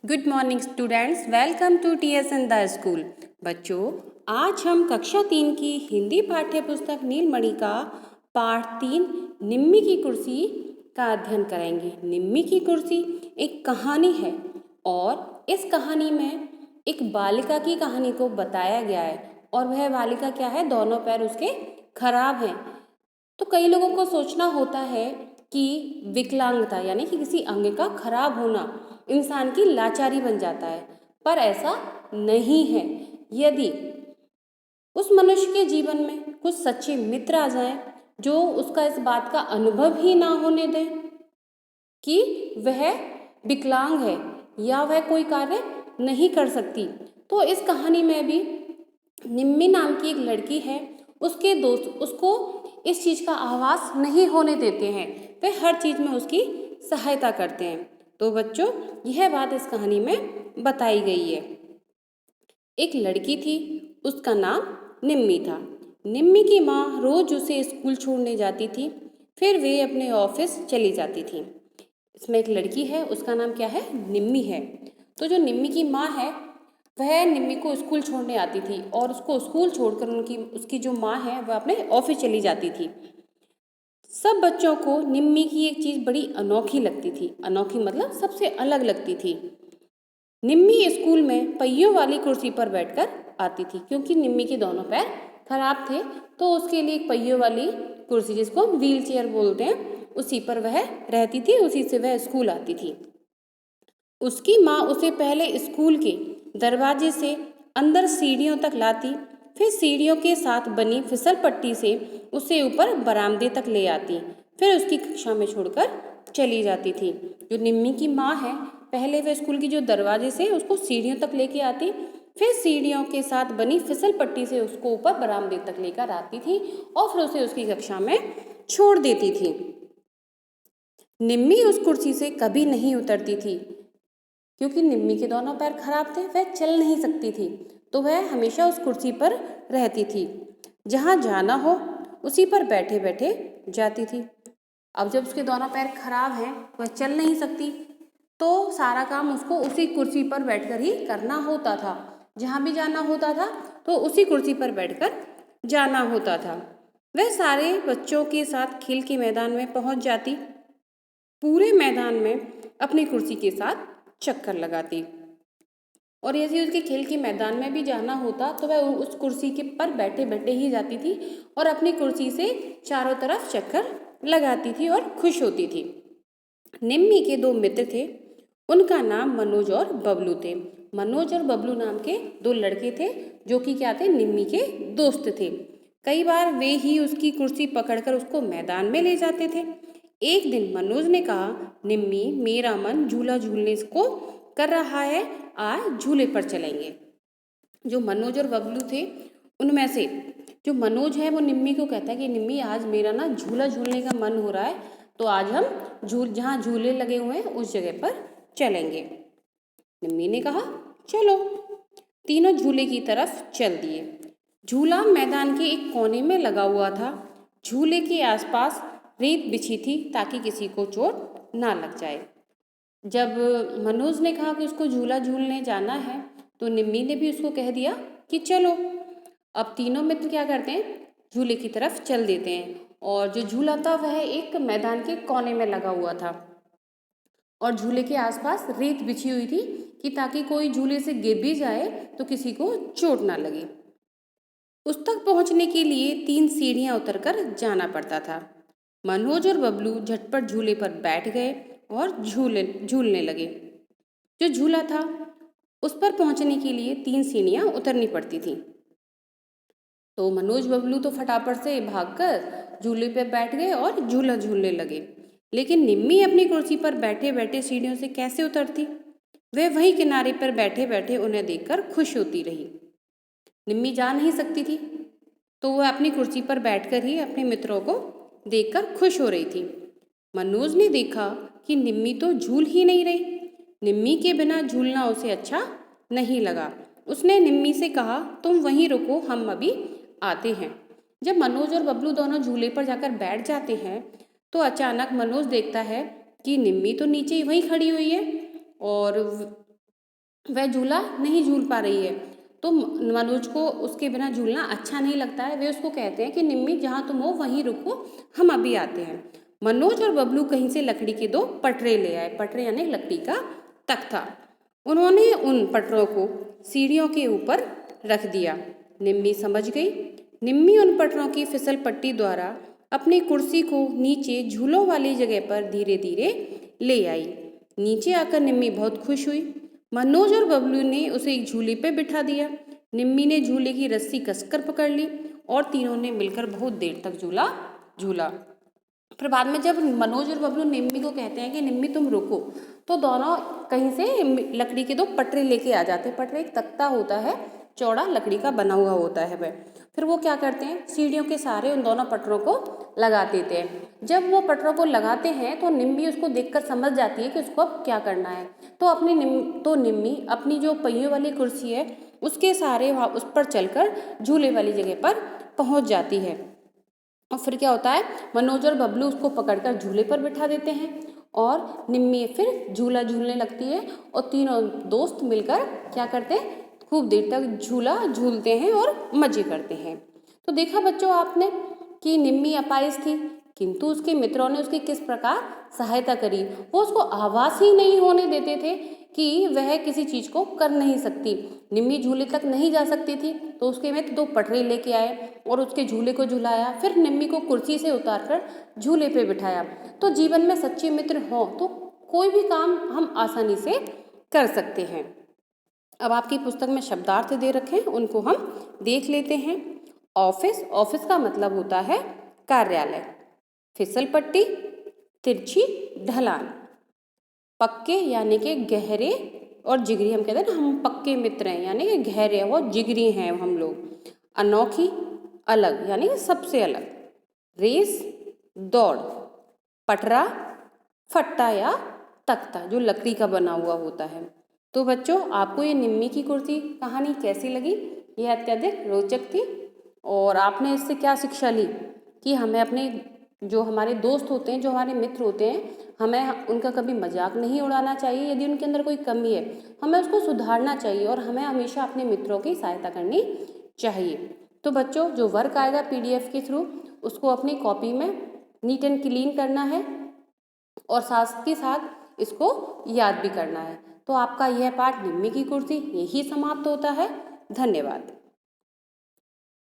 Good morning students, welcome to TSN the school. बच्चों, आज हम कक्षा 3 की हिंदी पाठ्य पुस्तक नीलमणि का पाठ 3 निम्मी की कुर्सी का अध्ययन करेंगे। निम्मी की कुर्सी एक कहानी है और इस कहानी में एक बालिका की कहानी को बताया गया है और वह बालिका क्या है, दोनों पैर उसके खराब हैं। तो कई लोगों को सोचना होता है कि विकलांगता यानी कि किसी अंग का खराब होना इंसान की लाचारी बन जाता है, पर ऐसा नहीं है। यदि उस मनुष्य के जीवन में कुछ सच्चे मित्र आ जाएं जो उसका इस बात का अनुभव ही ना होने दें कि वह विकलांग है या वह कोई कार्य नहीं कर सकती, तो इस कहानी में भी निम्मी नाम की एक लड़की है, उसके दोस्त उसको इस चीज़ का आभास नहीं होने देते हैं, वे हर चीज़ में उसकी सहायता करते हैं। तो बच्चों, यह बात इस कहानी में बताई गई है। एक लड़की थी, उसका नाम निम्मी था। निम्मी की माँ रोज उसे स्कूल छोड़ने जाती थी, फिर वे अपने ऑफिस चली जाती थी। इसमें एक लड़की है, उसका नाम क्या है, निम्मी है। तो जो निम्मी की माँ है वह निम्मी को स्कूल छोड़ने आती थी और उसको स्कूल छोड़कर उसकी जो माँ है वह अपने ऑफिस चली जाती थी। सब बच्चों को निम्मी की एक चीज़ बड़ी अनोखी लगती थी। अनोखी मतलब सबसे अलग लगती थी। निम्मी स्कूल में पहियों वाली कुर्सी पर बैठकर आती थी, क्योंकि निम्मी के दोनों पैर खराब थे, तो उसके लिए एक पहियों वाली कुर्सी, जिसको हम व्हील चेयर बोलते हैं, उसी पर वह रहती थी, उसी से वह स्कूल आती थी। उसकी माँ उसे पहले स्कूल के दरवाजे से अंदर सीढ़ियों तक लाती, फिर सीढ़ियों के साथ बनी फिसल पट्टी से उसे ऊपर बरामदे तक ले आती, फिर उसकी कक्षा में छोड़कर चली जाती थी। जो निम्मी की माँ है, पहले वह स्कूल की जो दरवाजे से उसको सीढ़ियों तक लेके आती, फिर सीढ़ियों के साथ बनी फिसल पट्टी से उसको ऊपर बरामदे तक लेकर आती थी और फिर उसे उसकी कक्षा में छोड़ देती थी। निम्मी उस कुर्सी से कभी नहीं उतरती थी, क्योंकि निम्मी के दोनों पैर खराब थे, वह चल नहीं सकती थी, तो वह हमेशा उस कुर्सी पर रहती थी। जहाँ जाना हो उसी पर बैठे बैठे जाती थी। अब जब उसके दोनों पैर खराब हैं, वह चल नहीं सकती, तो सारा काम उसको उसी कुर्सी पर बैठकर ही करना होता था। जहाँ भी जाना होता था तो उसी कुर्सी पर बैठकर जाना होता था। वह सारे बच्चों के साथ खेल के मैदान में पहुँच जाती, पूरे मैदान में अपनी कुर्सी के साथ चक्कर लगाती, और यदि उसके खेल के मैदान में भी जाना होता तो वह उस कुर्सी के पर बैठे बैठे ही जाती थी और अपनी कुर्सी से चारों तरफ चक्कर लगाती थी और खुश होती थी। निम्मी के दो मित्र थे, उनका नाम मनोज और बबलू थे। मनोज और बबलू नाम के दो लड़के थे जो कि क्या थे, निम्मी के दोस्त थे। कई बार वे ही उसकी कुर्सी पकड़कर उसको मैदान में ले जाते थे। एक दिन मनोज ने कहा, निम्मी, मेरा मन झूला झूलने को कर रहा है, आज झूले पर चलेंगे। जो मनोज और बबलू थे, उनमें से जो मनोज है वो निम्मी को कहता है कि निम्मी, आज मेरा ना झूला झूलने का मन हो रहा है, तो आज हम जहाँ झूले लगे हुए हैं उस जगह पर चलेंगे। निम्मी ने कहा, चलो। तीनों झूले की तरफ चल दिए। झूला मैदान के एक कोने में लगा हुआ था। झूले के आसपास रेत बिछी थी ताकि किसी को चोट ना लग जाए। जब मनोज ने कहा कि उसको झूला झूलने जाना है, तो निम्मी ने भी उसको कह दिया कि चलो। अब तीनों मित्र क्या करते हैं, झूले की तरफ चल देते हैं, और जो झूला था वह एक मैदान के कोने में लगा हुआ था और झूले के आसपास रेत बिछी हुई थी कि ताकि कोई झूले से गिर भी जाए तो किसी को चोट ना लगे। उस तक पहुंचने के लिए 3 सीढ़ियां उतरकर जाना पड़ता था। मनोज और बबलू झटपट झूले पर बैठ गए और झूलने लगे। जो झूला था उस पर पहुंचने के लिए 3 सीढ़ियां उतरनी पड़ती थी। तो मनोज बबलू तो फटाफट से भागकर झूले पर बैठ गए और झूला झूलने लगे। लेकिन निम्मी अपनी कुर्सी पर बैठे बैठे सीढ़ियों से कैसे उतरती? वह वहीं किनारे पर बैठे बैठे उन्हें देखकर खुश होती रही। निम्मी जा नहीं सकती थी, तो वह अपनी कुर्सी पर बैठकर ही अपने मित्रों को देखकर खुश हो रही थी। मनोज ने देखा कि निम्मी तो झूल ही नहीं रही। निम्मी के बिना झूलना उसे अच्छा नहीं लगा। उसने निम्मी से कहा, तुम वहीं रुको, हम अभी आते हैं। जब मनोज और बबलू दोनों झूले पर जाकर बैठ जाते हैं, तो अचानक मनोज देखता है कि निम्मी तो नीचे वहीं खड़ी हुई है और वह झूला नहीं झूल पा रही है। तो मनोज को उसके बिना झूलना अच्छा नहीं लगता है। वे उसको कहते हैं कि निम्मी जहाँ तुम हो वहीं रुको, हम अभी आते हैं। मनोज और बबलू कहीं से लकड़ी के 2 पटरे ले आए। पटरे यानी लकड़ी का तख्ता। उन्होंने उन पटरों को सीढ़ियों के ऊपर रख दिया। निम्मी समझ गई। निम्मी उन पटरों की फिसल पट्टी द्वारा अपनी कुर्सी को नीचे झूलों वाली जगह पर धीरे धीरे ले आई। नीचे आकर निम्मी बहुत खुश हुई। मनोज और बबलू ने उसे एक झूले पे बिठा दिया। निम्मी ने झूले की रस्सी कसकर पकड़ ली और तीनों ने मिलकर बहुत देर तक झूला झूला। फिर बाद में जब मनोज और बबलू निम्मी को कहते हैं कि निम्मी तुम रुको, तो दोनों कहीं से लकड़ी के 2 पटरे लेके आ जाते हैं। पटरे एक तख्ता होता है, चौड़ा लकड़ी का बना हुआ होता है वह। फिर वो क्या करते हैं, सीढ़ियों के सहारे उन दोनों पटरों को लगा देते हैं। जब वो पटरों को लगाते हैं तो निम्मी उसको देखकर समझ जाती है कि उसको अब क्या करना है। तो निम्मी अपनी जो पहियों वाली कुर्सी है उसके सहारे वहाँ उस पर चलकर झूले वाली जगह पर पहुँच जाती है। और फिर क्या होता है, मनोज और बबलू उसको पकड़कर झूले पर बिठा देते हैं और निम्मी फिर झूला झूलने लगती है और तीनों दोस्त मिलकर क्या करते हैं, खूब देर तक झूला झूलते हैं और मजे करते हैं। तो देखा बच्चों आपने कि निम्मी अपाहिज थी, किंतु उसके मित्रों ने उसकी किस प्रकार सहायता करी। वो उसको आभास ही नहीं होने देते थे कि वह किसी चीज़ को कर नहीं सकती। निम्मी झूले तक नहीं जा सकती थी तो उसके मित्र 2 पटरे लेके आए और उसके झूले को झुलाया। फिर निम्मी को कुर्सी से उतारकर झूले पे बिठाया। तो जीवन में सच्चे मित्र हों तो कोई भी काम हम आसानी से कर सकते हैं। अब आपकी पुस्तक में शब्दार्थ दे रखे हैं, उनको हम देख लेते हैं। ऑफिस, ऑफिस का मतलब होता है कार्यालय। फिसल पट्टी, तिरछी ढलान। पक्के यानी कि गहरे और जिगरी, हम कहते हैं ना हम पक्के मित्र हैं यानी कि गहरे और जिगरी हैं हम लोग। अनोखी, अलग यानी कि सबसे अलग। रेस, दौड़। पटरा, फट्टा या तख्ता जो लकड़ी का बना हुआ होता है। तो बच्चों आपको ये निम्मी की कुर्सी कहानी कैसी लगी? यह अत्यधिक रोचक थी और आपने इससे क्या शिक्षा ली कि हमें अपने जो हमारे दोस्त होते हैं, जो हमारे मित्र होते हैं, हमें उनका कभी मजाक नहीं उड़ाना चाहिए। यदि उनके अंदर कोई कमी है हमें उसको सुधारना चाहिए और हमें हमेशा अपने मित्रों की सहायता करनी चाहिए। तो बच्चों जो वर्क आएगा PDF के थ्रू उसको अपनी कॉपी में नीट एंड क्लीन करना है और साथ के साथ इसको याद भी करना है। तो आपका यह पाठ निम्मी की कुर्सी यही समाप्त होता है। धन्यवाद।